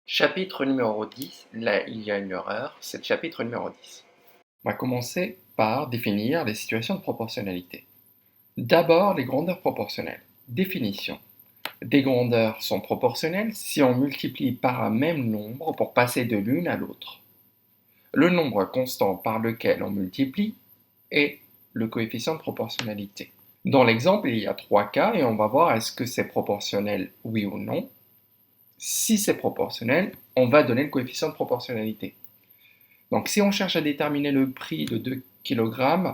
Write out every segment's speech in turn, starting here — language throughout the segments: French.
Chapitre numéro 10, là il y a une erreur, c'est le chapitre numéro 10. On va commencer par définir les situations de proportionnalité. D'abord, les grandeurs proportionnelles. Définition. Des grandeurs sont proportionnelles si on multiplie par un même nombre pour passer de l'une à l'autre. Le nombre constant par lequel on multiplie est le coefficient de proportionnalité. Dans l'exemple, il y a 3 cas et on va voir est-ce que c'est proportionnel, oui ou non. Si c'est proportionnel, on va donner le coefficient de proportionnalité. Donc si on cherche à déterminer le prix de 2 kg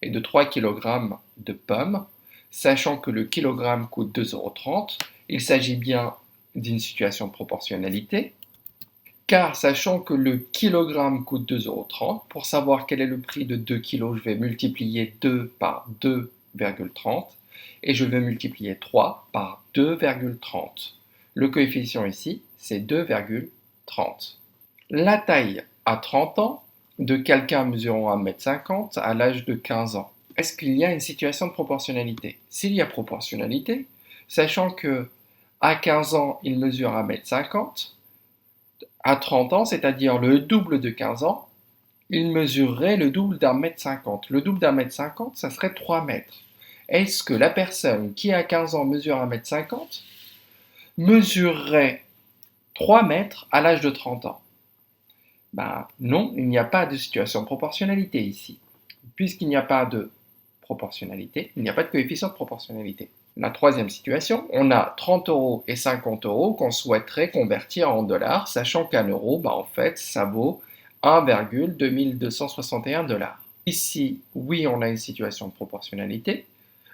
et de 3 kg de pommes, sachant que le kilogramme coûte 2,30 €, il s'agit bien d'une situation de proportionnalité, car sachant que le kilogramme coûte 2,30 €, pour savoir quel est le prix de 2 kg, je vais multiplier 2 par 2,30 et je vais multiplier 3 par 2,30. Le coefficient ici, c'est 2,30. La taille à 30 ans de quelqu'un mesurant 1,50 m à l'âge de 15 ans. Est-ce qu'il y a une situation de proportionnalité? S'il y a proportionnalité, sachant que à 15 ans, il mesure 1,50 m, à 30 ans, c'est-à-dire le double de 15 ans, il mesurerait le double d'1,50 m. Le double d'1,50 m, ça serait 3 mètres. Est-ce que la personne qui à 15 ans mesure 1,50 m mesurerait 3 mètres à l'âge de 30 ans? Non, il n'y a pas de situation de proportionnalité ici. Puisqu'il n'y a pas de proportionnalité, il n'y a pas de coefficient de proportionnalité. La troisième situation, on a 30 € et 50 € qu'on souhaiterait convertir en dollars, sachant qu'un euro, en fait, ça vaut 1,2261 $. Ici, oui, on a une situation de proportionnalité.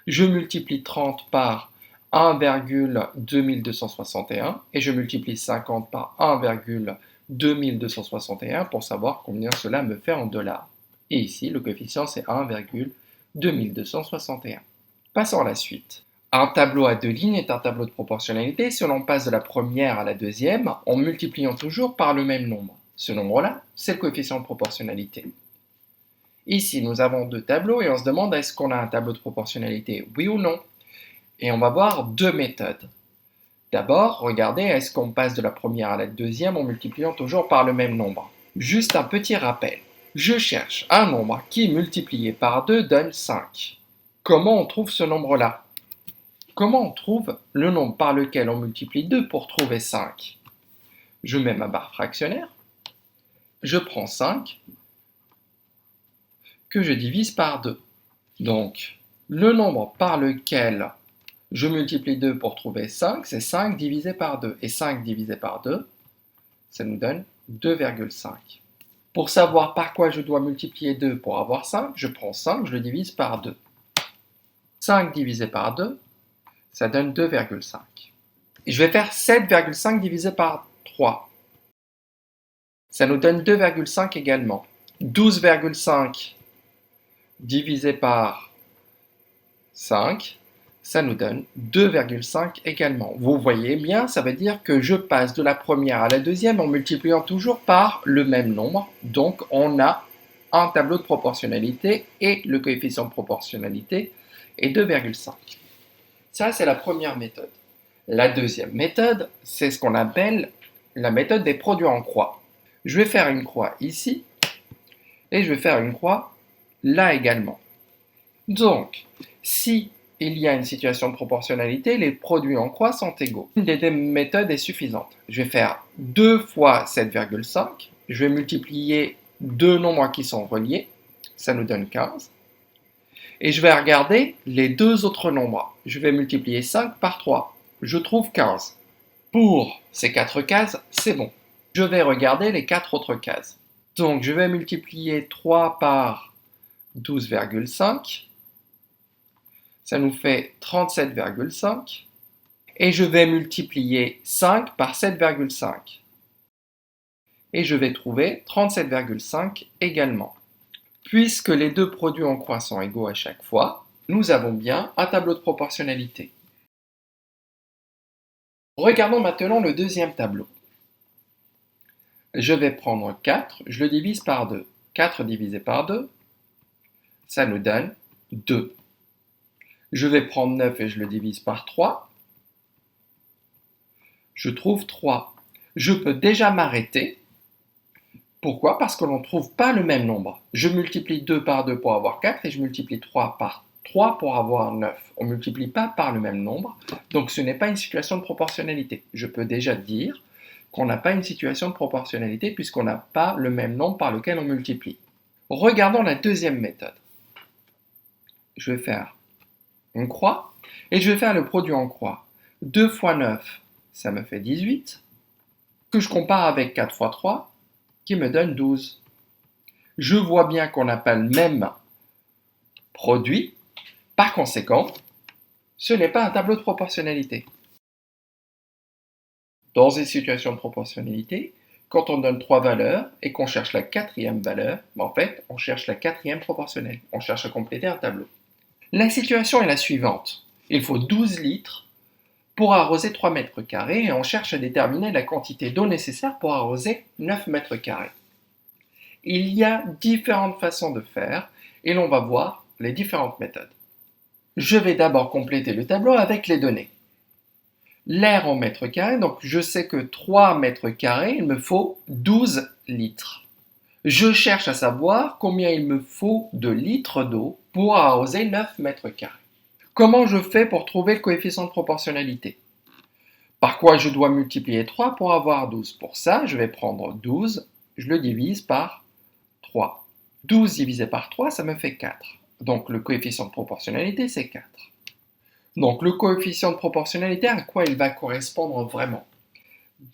Je multiplie 30 par 1,2261 et je multiplie 50 par 1,2261 pour savoir combien cela me fait en dollars. Et ici, le coefficient, c'est 1,2261. Passons à la suite. Un tableau à 2 lignes est un tableau de proportionnalité si l'on passe de la première à la deuxième en multipliant toujours par le même nombre. Ce nombre-là, c'est le coefficient de proportionnalité. Ici, nous avons 2 tableaux et on se demande est-ce qu'on a un tableau de proportionnalité, oui ou non? Et on va voir 2 méthodes. D'abord, regardez, est-ce qu'on passe de la première à la deuxième en multipliant toujours par le même nombre? Juste un petit rappel. Je cherche un nombre qui, multiplié par 2, donne 5. Comment on trouve ce nombre-là? Comment on trouve le nombre par lequel on multiplie 2 pour trouver 5? Je mets ma barre fractionnaire, je prends 5, que je divise par 2. Donc, le nombre par lequel je multiplie 2 pour trouver 5, c'est 5 divisé par 2. Et 5 divisé par 2, ça nous donne 2,5. Pour savoir par quoi je dois multiplier 2 pour avoir 5, je prends 5, je le divise par 2. 5 divisé par 2, ça donne 2,5. Et je vais faire 7,5 divisé par 3. Ça nous donne 2,5 également. 12,5 divisé par 5, ça nous donne 2,5 également. Vous voyez bien, ça veut dire que je passe de la première à la deuxième en multipliant toujours par le même nombre. Donc on a un tableau de proportionnalité et le coefficient de proportionnalité est 2,5. Ça, c'est la première méthode. La deuxième méthode, c'est ce qu'on appelle la méthode des produits en croix. Je vais faire une croix ici et je vais faire une croix là également. Donc, si il y a une situation de proportionnalité, les produits en croix sont égaux. Une des deux méthodes est suffisante. Je vais faire 2 fois 7,5. Je vais multiplier deux nombres qui sont reliés. Ça nous donne 15. Et je vais regarder les deux autres nombres. Je vais multiplier 5 par 3. Je trouve 15. Pour ces 4 cases, c'est bon. Je vais regarder les 4 autres cases. Donc, je vais multiplier 3 par 12,5. Ça nous fait 37,5. Et je vais multiplier 5 par 7,5. Et je vais trouver 37,5 également. Puisque les deux produits en croix sont égaux à chaque fois, nous avons bien un tableau de proportionnalité. Regardons maintenant le deuxième tableau. Je vais prendre 4, je le divise par 2. 4 divisé par 2, ça nous donne 2. Je vais prendre 9 et je le divise par 3. Je trouve 3. je peux déjà m'arrêter. Pourquoi? Parce que l'on ne trouve pas le même nombre. Je multiplie 2 par 2 pour avoir 4 et je multiplie 3 par 3 pour avoir 9. On ne multiplie pas par le même nombre, donc ce n'est pas une situation de proportionnalité. Je peux déjà dire qu'on n'a pas une situation de proportionnalité puisqu'on n'a pas le même nombre par lequel on multiplie. Regardons la deuxième méthode. Je vais faire une croix et je vais faire le produit en croix. 2 fois 9, ça me fait 18, que je compare avec 4 fois 3, qui me donne 12. Je vois bien qu'on n'a pas le même produit, par conséquent, ce n'est pas un tableau de proportionnalité. Dans une situation de proportionnalité, quand on donne 3 valeurs et qu'on cherche la quatrième valeur, en fait, on cherche la quatrième proportionnelle. On cherche à compléter un tableau. La situation est la suivante. Il faut 12 litres pour arroser 3 mètres carrés et on cherche à déterminer la quantité d'eau nécessaire pour arroser 9 mètres carrés. Il y a différentes façons de faire et l'on va voir les différentes méthodes. Je vais d'abord compléter le tableau avec les données. L'air en mètres carrés, donc je sais que 3 mètres carrés, il me faut 12 litres. Je cherche à savoir combien il me faut de litres d'eau pour arroser 9 mètres carrés. Comment je fais pour trouver le coefficient de proportionnalité? Par quoi je dois multiplier 3 pour avoir 12? Pour ça, je vais prendre 12, je le divise par 3. 12 divisé par 3, ça me fait 4. Donc le coefficient de proportionnalité, c'est 4. Donc le coefficient de proportionnalité, à quoi il va correspondre vraiment?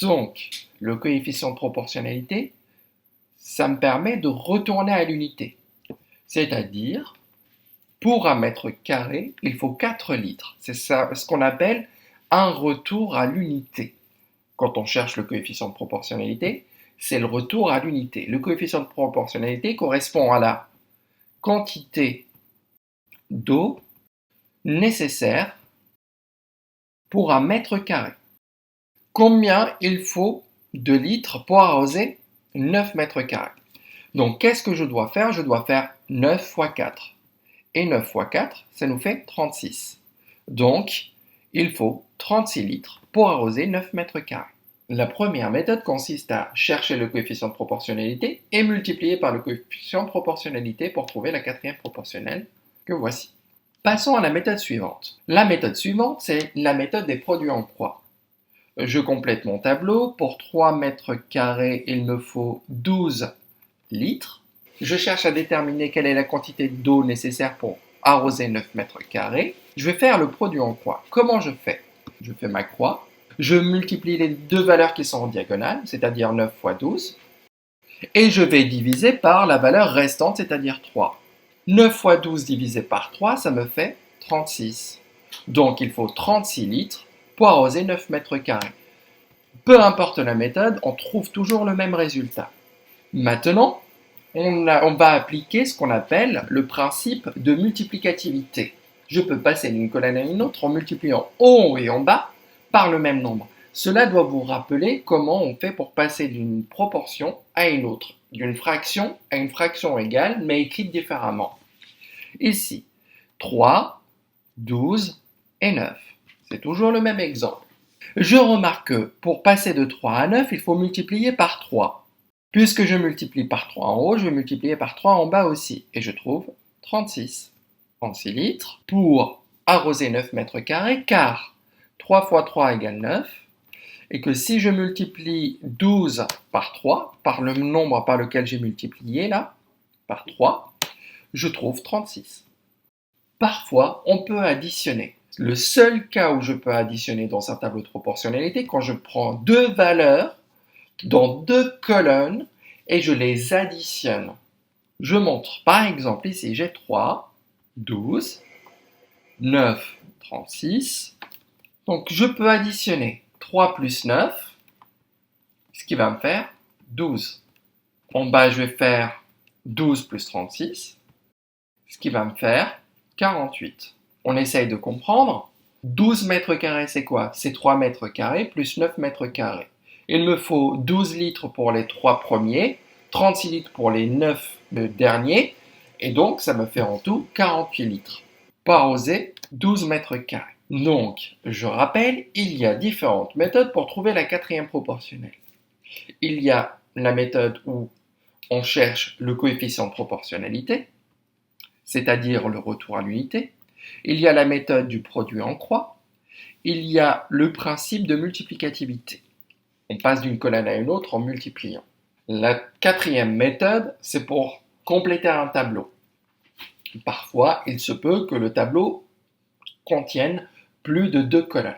Donc le coefficient de proportionnalité, ça me permet de retourner à l'unité. C'est-à-dire, pour un mètre carré, il faut 4 litres. C'est ça, ce qu'on appelle un retour à l'unité. Quand on cherche le coefficient de proportionnalité, c'est le retour à l'unité. Le coefficient de proportionnalité correspond à la quantité d'eau nécessaire pour un mètre carré. Combien il faut de litres pour arroser 9 mètres carrés? Donc, qu'est-ce que je dois faire? Je dois faire 9 fois 4. Et 9 fois 4, ça nous fait 36. Donc, il faut 36 litres pour arroser 9 mètres carrés. La première méthode consiste à chercher le coefficient de proportionnalité et multiplier par le coefficient de proportionnalité pour trouver la quatrième proportionnelle que voici. Passons à la méthode suivante. La méthode suivante, c'est la méthode des produits en croix. Je complète mon tableau. Pour 3 mètres carrés, il me faut 12 litres. Je cherche à déterminer quelle est la quantité d'eau nécessaire pour arroser 9 mètres carrés. Je vais faire le produit en croix. Comment je fais? Je fais ma croix. Je multiplie les deux valeurs qui sont en diagonale, c'est-à-dire 9 fois 12. Et je vais diviser par la valeur restante, c'est-à-dire 3. 9 fois 12 divisé par 3, ça me fait 36. Donc il faut 36 litres pour arroser 9 mètres carrés. Peu importe la méthode, on trouve toujours le même résultat. Maintenant, on va appliquer ce qu'on appelle le principe de multiplicativité. Je peux passer d'une colonne à une autre en multipliant en haut et en bas par le même nombre. Cela doit vous rappeler comment on fait pour passer d'une proportion à une autre, d'une fraction à une fraction égale, mais écrite différemment. Ici, 3, 12 et 9. C'est toujours le même exemple. Je remarque que pour passer de 3 à 9, il faut multiplier par 3. Puisque je multiplie par 3 en haut, je vais multiplier par 3 en bas aussi. Et je trouve 36. 36 litres pour arroser 9 mètres carrés, car 3 fois 3 égale 9. Et que si je multiplie 12 par 3, par le nombre par lequel j'ai multiplié là, par 3, je trouve 36. Parfois, on peut additionner. Le seul cas où je peux additionner dans un tableau de proportionnalité, quand je prends deux valeurs dans deux colonnes et je les additionne. Je montre par exemple ici, j'ai 3, 12, 9, 36. Donc je peux additionner 3 plus 9, ce qui va me faire 12. En bas, je vais faire 12 plus 36, ce qui va me faire 48. On essaye de comprendre. 12 mètres carrés, c'est quoi? C'est 3 mètres carrés plus 9 mètres carrés. Il me faut 12 litres pour les 3 premiers, 36 litres pour les 9 derniers, et donc ça me fait en tout 48 litres. Pour arroser 12 mètres carrés. Donc, je rappelle, il y a différentes méthodes pour trouver la quatrième proportionnelle. Il y a la méthode où on cherche le coefficient de proportionnalité, c'est-à-dire le retour à l'unité. Il y a la méthode du produit en croix. Il y a le principe de multiplicativité. On passe d'une colonne à une autre en multipliant. La quatrième méthode, c'est pour compléter un tableau. Parfois, il se peut que le tableau contienne plus de 2 colonnes.